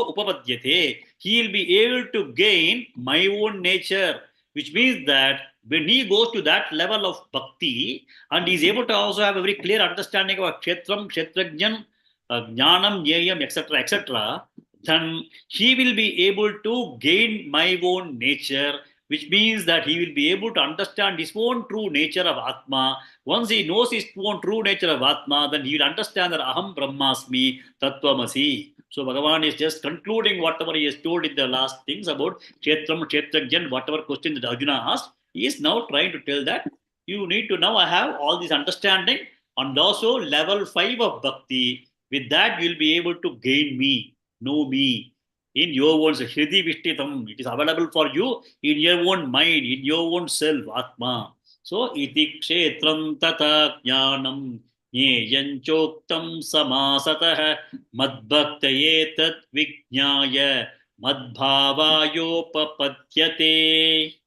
upapadyate, he will be able to gain my own nature, which means that when he goes to that level of bhakti and he is able to also have a very clear understanding of kshetram, kshetrajnan, jnanam, jneyam, etc., etc., then he will be able to gain my own nature, which means that he will be able to understand his own true nature of Atma. Once he knows his own true nature of Atma, then he will understand that Aham Brahmasmi Tattvamasi. So Bhagavan is just concluding whatever he has told in the last things about Kshetram, Kshetrajnan, whatever question that Arjuna asked. He is now trying to tell that you need to now have all this understanding and also level 5 of bhakti. With that, you will be able to gain me, know me in your own Shridi Vishtitam. It is available for you in your own mind, in your own self, Atma. So, iti kshetram tata jnanam jneyam samasatah madbhaktaye tat vijnaya madbhavayopapadyate.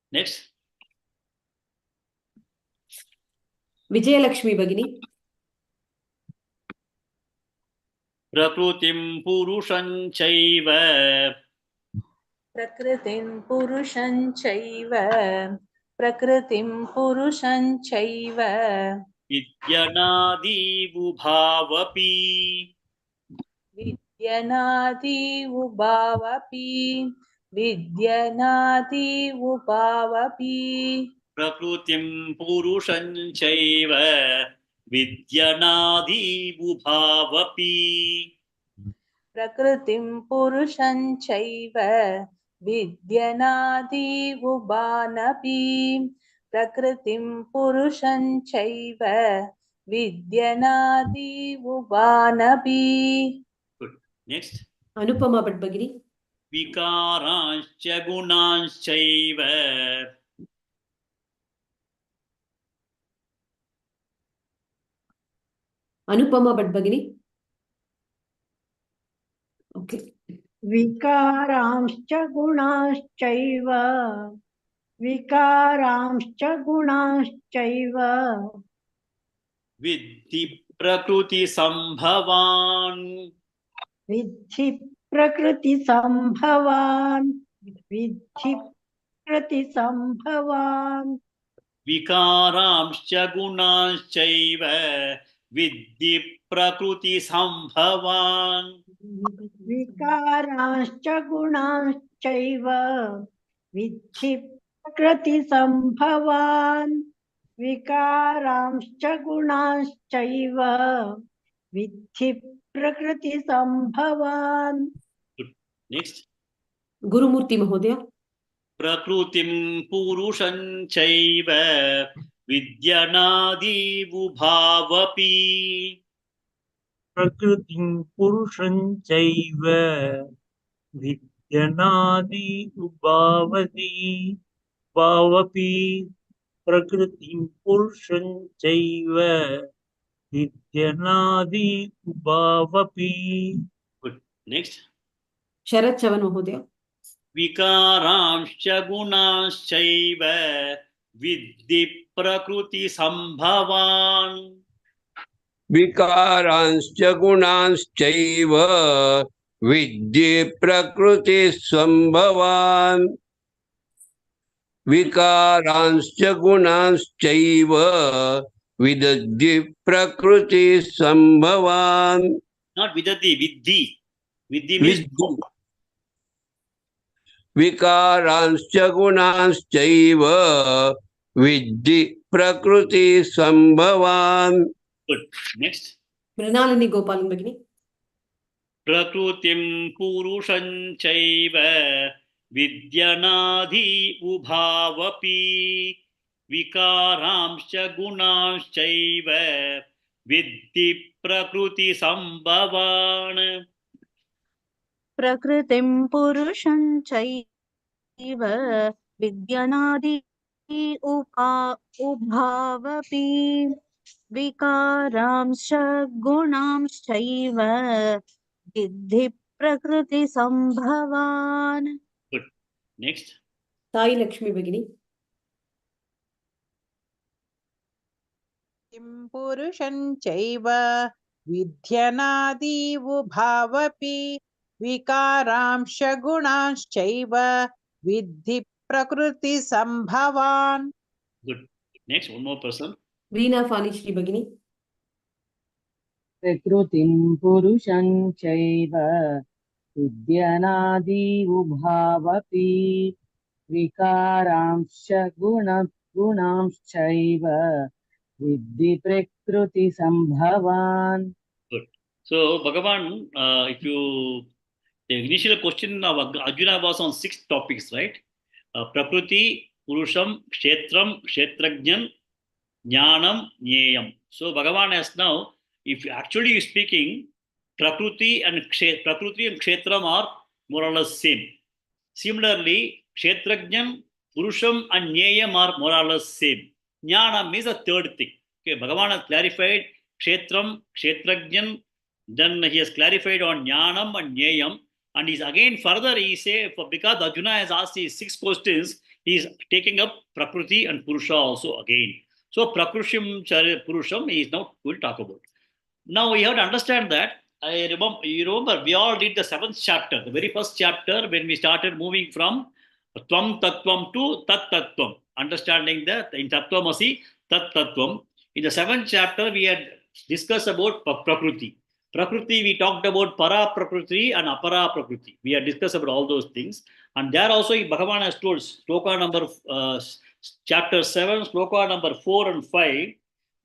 Next. Vijayalakshmi Bhagini. Prakrutim purusham chaiva. Prakritim purusham chaiva. Prakritim purusham chaiva. Vidyanadi vubhavapi. Vidyanadi vubhavapi. Vidyanadi vubhavapi. Prakrutim purusham chaiva vidyanadi vubhavapi. Prakritim purusham chaiva vidyanadi vubhanapi. Prakritim purusham chaiva vidyanadi vubhanapi. Good. Next. Anupama Bhagini. Vikarancha gunanchaiva. Anupama Bhagini. Okay. विकारांश्च गुणाश्चैव विकारांश्च गुणाश्चैव Viddhi prakriti sambhavan. विद्धि प्रकृतिसम्भवान् विद्धि प्रकृतिसम्भवान् Vikaramscha gunanchaiva viddhi prakriti sambhavan. विकारांश्च गुणाश्चैव विद्धि प्रकृतिसम्भवान् विकारांश्च गुणाश्चैव विद्धि प्रकृतिसम्भवान्. Next. Gurumurti Mahodaya. Prakrutim purusham chaiva vidyanadi vubhavapi. Prakritim purusham chaiva vidyanadi ubhavati bhavapi. Prakritim purusham chaiva vidyanadi ubhavapi. Good. Next. Sharat Chavan Mahodaya. Vikaramscha gunanchaiva viddhi prakriti sambhavan. विकारांश्च गुणांश्चैव विद्धि प्रकृति संभवान् विकारांश्च गुणांश्चैव विद्धि प्रकृति संभवान्. Not vidati, viddhi. Viddhi means विकारांश्च गुणांश्चैव विद्धि प्रकृति संभवान्. good. Next. Mrinalini Gopalan Bhagini. Prakrutim purusham chaiva vidyanadi ubhavapi. Vikaramscha gunanchaiva viddhi Prakruti Sambhavan. प्रकृतिं पुरुषं चैव विद्यनादि उभावपि विकारांश्च गुणांश्चैव विद्धि प्रकृतिसम्भवान्. Good. Next. Sai Lakshmi Bhagini. किं पुरुषं चैव विध्यनादीवुभावपि विकारांश गुणांश्चैव विद्धि प्रकृतिसम्भवान्. Good. Next, one more person. Veena Fani Shri Bhagini. प्रकृतिं पुरुषं चैव विद्यनादि उभावपि विकारांश्च गुणांश्चैव विद्धि प्रकृतिसम्भवान्. Good. So, Bhagavan, if you, the initial question of Arjuna was on 6 topics, right? Prakriti, Purusham, Kshetram, Kshetrajnan, Jnanam, Nyayam. So, Bhagavan has now, if actually speaking, Prakriti and Kshetram are more or less same. Similarly, Kshetrajnan, Purusham and Nyayam are more or less same. Jnanam is a third thing. Okay, Bhagavan has clarified Kshetram, Kshetrajnan, then he has clarified on Jnanam and Nyayam, and he's again further he say, because Arjuna has asked these 6 questions, he is taking up Prakriti and Purusha also again. So Prakrusham, Purusham he is now going to talk about. Now we have to understand that, you remember we all did the 7th chapter, the very first chapter when we started moving from Tvam Tattvam to Tat Tattvam, understanding that in Tattvamasi, Tat Tattvam. In the 7th chapter, we had discussed about Prakriti. Prakriti, we talked about Para Prakriti and Apara Prakriti. We had discussed about all those things. And there also, Bhagavan has told, Shloka number, chapter 7, Shloka number 4 and 5,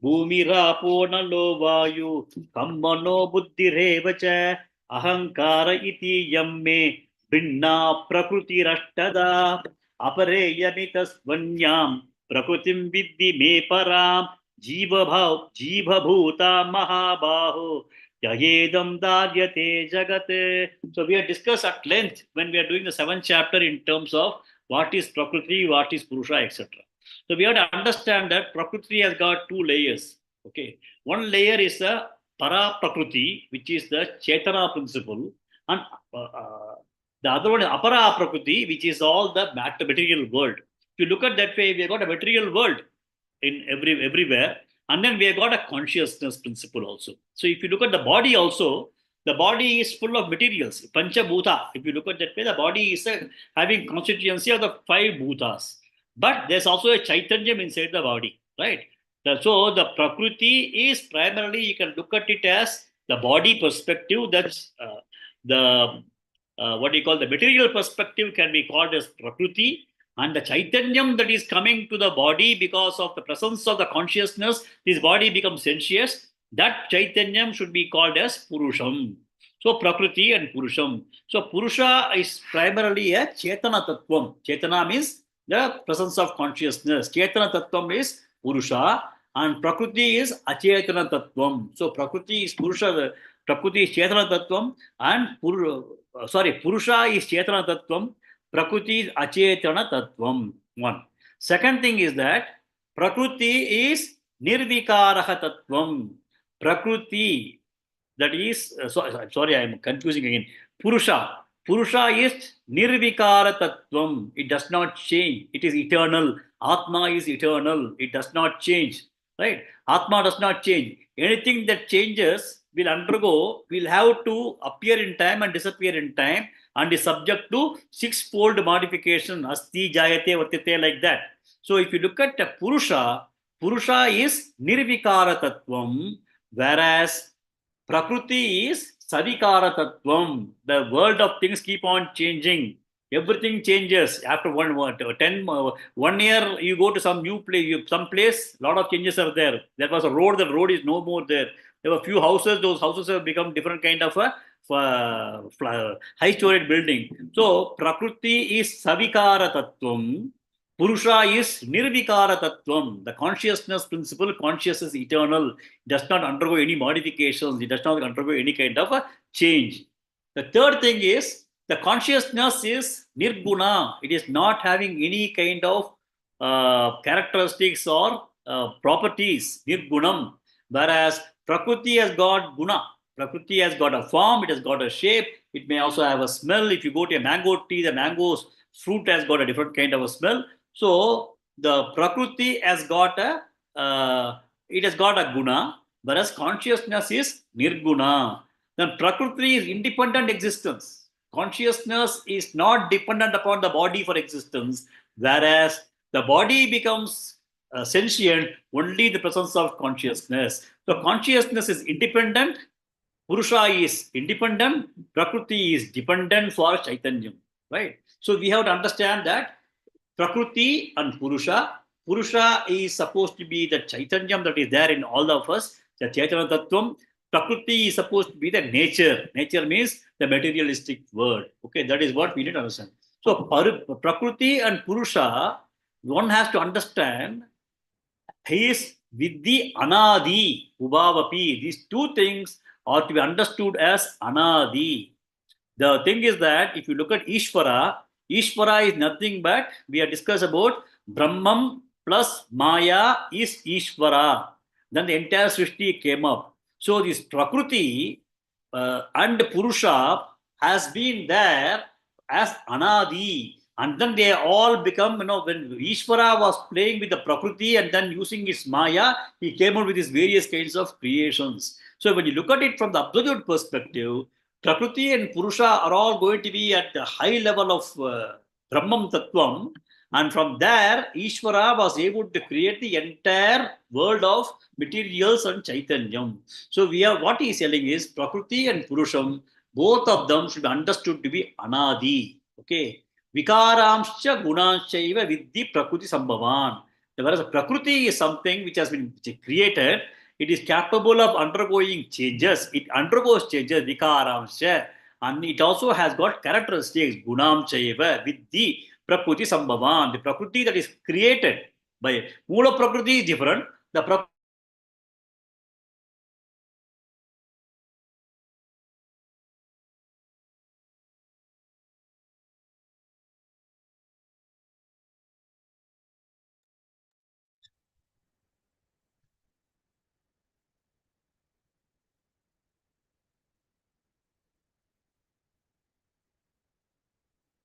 Bhumi Rapo Nalo Vayu Kammano Buddhirevacha Ahankara Iti Yamme Binna Prakriti Rashtada Apare Yamitas Vanyam Prakrutim Vidhi Me Param Jiva Bhuta Mahabaho Yayedam Daryate Jagate. So we have discussed at length when we are doing the 7th chapter in terms of what is Prakriti, what is Purusha, etc. So we have to understand that Prakriti has got 2 layers. Okay, one layer is the Para Prakriti, which is the Chetana principle, and the other one is Apara Prakriti, which is all the material world. If you look at that way, we have got a material world in everywhere, and then we have got a consciousness principle also. So if you look at the body also, the body is full of materials, Pancha Bhuta. If you look at that way, the body is having constituency of the 5 Bhutas. But there's also a Chaitanyam inside the body, right? So the Prakriti is primarily, you can look at it as the body perspective. That's the material perspective can be called as Prakriti. And the Chaitanyam that is coming to the body because of the presence of the consciousness, this body becomes sensuous. That Chaitanyam should be called as Purusham. So Prakriti and Purusham. So Purusha is primarily a Chetana Tattvam. Chetana means the presence of consciousness. Chetana Tattvam is Purusha and Prakriti is Achetana Tattvam. So Prakriti is Purusha, Prakriti is Chetana Tattvam and Purusha is Chetana Tattvam. Prakriti is Achetana Tattvam. 1. Second thing is that Prakriti is Nirvikaraha Tattvam. Prakriti, that is, sorry, I am confusing again. Purusha is Nirvikara Tattvam. It does not change. It is eternal. Atma is eternal. It does not change. Right? Atma does not change. Anything that changes will have to appear in time and disappear in time and is subject to 6-fold modification. Asti, Jayate, Vartate, like that. So if you look at the Purusha is Nirvikara Tattvam, whereas Prakriti is Savikara Tattvam. The world of things keep on changing. Everything changes. After 1 year, you go to some new place, a lot of changes are there. There was a road, the road is no more there. There were a few houses, those houses have become different kind of a high-storage building. So, Prakriti is Savikara Tattvam, Purusha is nirvikara tattvam. The consciousness principle, consciousness is eternal. It does not undergo any modifications. It does not undergo any kind of a change. The third thing is the consciousness is nirguna. It is not having any kind of characteristics or properties, nirgunam. Whereas Prakriti has got guna. Prakriti has got a form, it has got a shape, it may also have a smell. If you go to a mango tree, the mango's fruit has got a different kind of a smell. So the Prakriti has got it has got a guna, whereas consciousness is nirguna. Then Prakriti is independent existence. Consciousness is not dependent upon the body for existence, whereas the body becomes sentient only in the presence of consciousness. So consciousness is independent, Purusha is independent, Prakriti is dependent for Chaitanyam, right? So we have to understand that Prakriti and Purusha. Purusha is supposed to be the Chaitanyam that is there in all of us, the Chaitanya Tattvam. Prakriti is supposed to be the nature. Nature means the materialistic world. Okay, that is what we need to understand. So Prakriti and Purusha, one has to understand, he is Vidhi Anadi Ubhavapi. These two things are to be understood as Anadi. The thing is that if you look at Ishvara, Ishvara is nothing but, we have discussed about Brahman plus Maya is Ishvara. Then the entire Srishti came up. So this Prakriti and Purusha has been there as Anadi. And then they all become, when Ishvara was playing with the Prakriti and then using his Maya, he came out with his various kinds of creations. So when you look at it from the absolute perspective, Prakriti and Purusha are all going to be at the high level of Brahman Tattvam. And from there, Ishvara was able to create the entire world of materials and Chaitanyam. So what he is telling is Prakriti and Purusham, both of them should be understood to be Anadi. Okay. Vikaramscha gunanshaiva vidhi Prakriti sambhavan. Whereas Prakriti is something which has been created, it is capable of undergoing changes. It undergoes changes, vikaramscha, and it also has got characteristics, gunam chaiva, with the prakriti sambhavan. The prakriti that is created by Mula Prakriti is different. The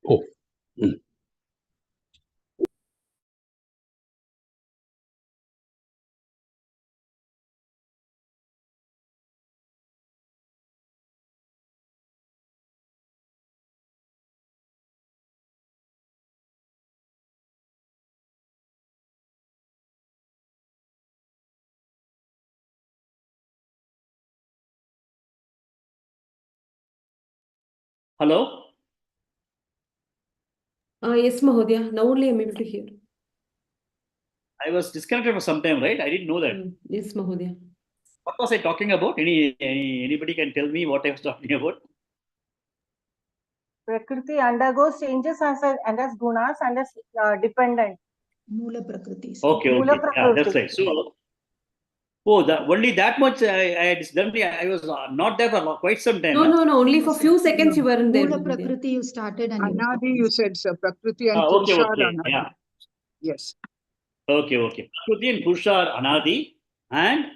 Oh. Mm. Hello? Yes, Mahodaya. Now only I'm able to hear. I was disconnected for some time, right? I didn't know that. Yes, Mahodaya. What was I talking about? Anybody can tell me what I was talking about? Prakriti undergoes changes and as gunas and as dependent. Mula Prakriti. Okay, Mula okay. Yeah, that's Prakriti. right. So, only that much I had done. I was not there for quite some time. No. Only for few seconds you weren't there. Mula Mahodaya. Prakriti you started and Anadi, you said, sir. Prakriti and Okay, Purusha are okay. Anadi. Yeah. Yes. Okay. Prakriti and Purusha are Anadi. And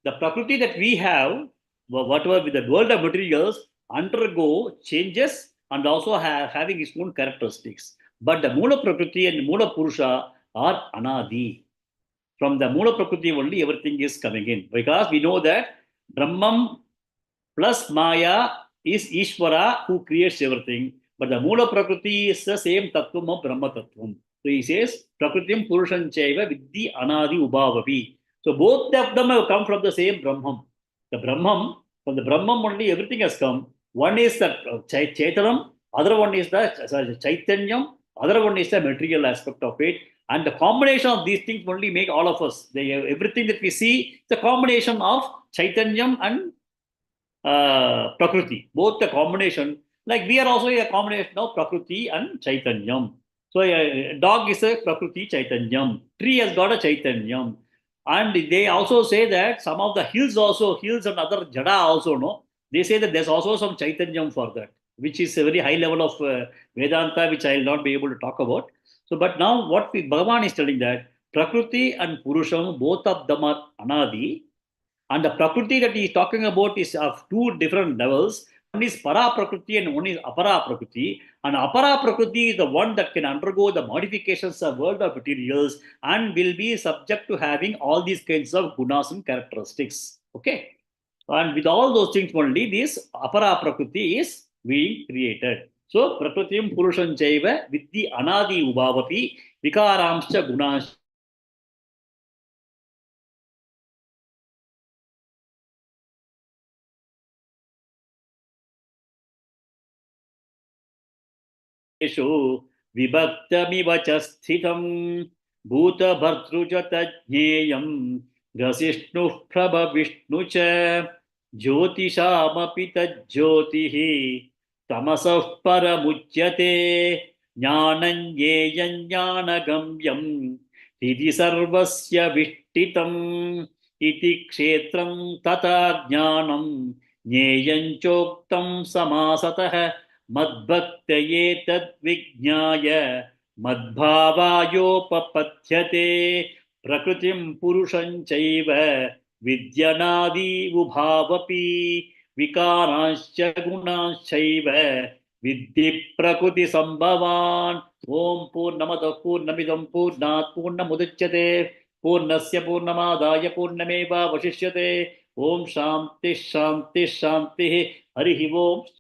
the Prakriti that we have, whatever with the world of materials, undergo changes and also having its own characteristics. But the Mula Prakriti and Mula Purusha are Anadi. From the Mula Prakriti only everything is coming in. Because we know that Brahman plus Maya is Ishvara who creates everything. But the Mula Prakriti is the same Tattvam of Brahma Tattvam. So he says, Prakritim Purushan Chaiva Vidhi Anadi Ubhavapi. So both of them have come from the same Brahman. The Brahman, from the Brahman only everything has come. One is the Chaitanam, other one is the Chaitanyam, other one is the material aspect of it. And the combination of these things only make all of us. Everything that we see, the combination of Chaitanyam and Prakriti. Both the combination, like we are also a combination of Prakriti and Chaitanyam. So a dog is a Prakriti Chaitanyam. Tree has got a Chaitanyam. And they also say that some of the hills and other Jada also, no? They say that there's also some Chaitanyam for that, which is a very high level of Vedanta, which I will not be able to talk about. So, but now what Bhagavan is telling that Prakriti and Purusham, both of them are Anadi. And the Prakriti that he is talking about is of two different levels. One is Para Prakriti and one is Apara Prakriti. And Apara Prakriti is the one that can undergo the modifications of world of materials and will be subject to having all these kinds of gunas and characteristics. Okay. And with all those things only, this Apara Prakriti is being created. So, Prakritim Purushan Chaiva with the Anadi Ubhavapi Vikaramscha Gunas. विभक्तमिव च स्थितं भूतभर्तृ च तज्ज्ञेयं ग्रसिष्णुः प्रभविष्णु च ज्योतिषामपि तज्ज्योतिः तमसः परमुच्यते ज्ञानं ज्ञेयं ज्ञानगम्यं इति सर्वस्य विष्टितम् इति क्षेत्रं तथा ज्ञानं ज्ञेयं चोक्तं समासतः मद्भक्तये तद्विज्ञाय मद्भावायोपपद्यते प्रकृतिं पुरुषं चैव विद्यनादि उभावपि विकारांश्च गुणांश्चैव विद्धि प्रकृति संभवान् ओम पूर्णमदः पूर्णमिदं पूर्णात् पूर्णमुदच्यते पूर्णस्य पूर्णमादाय पूर्णमेवावशिष्यते ओम शांति शांति शांति हरि ओम।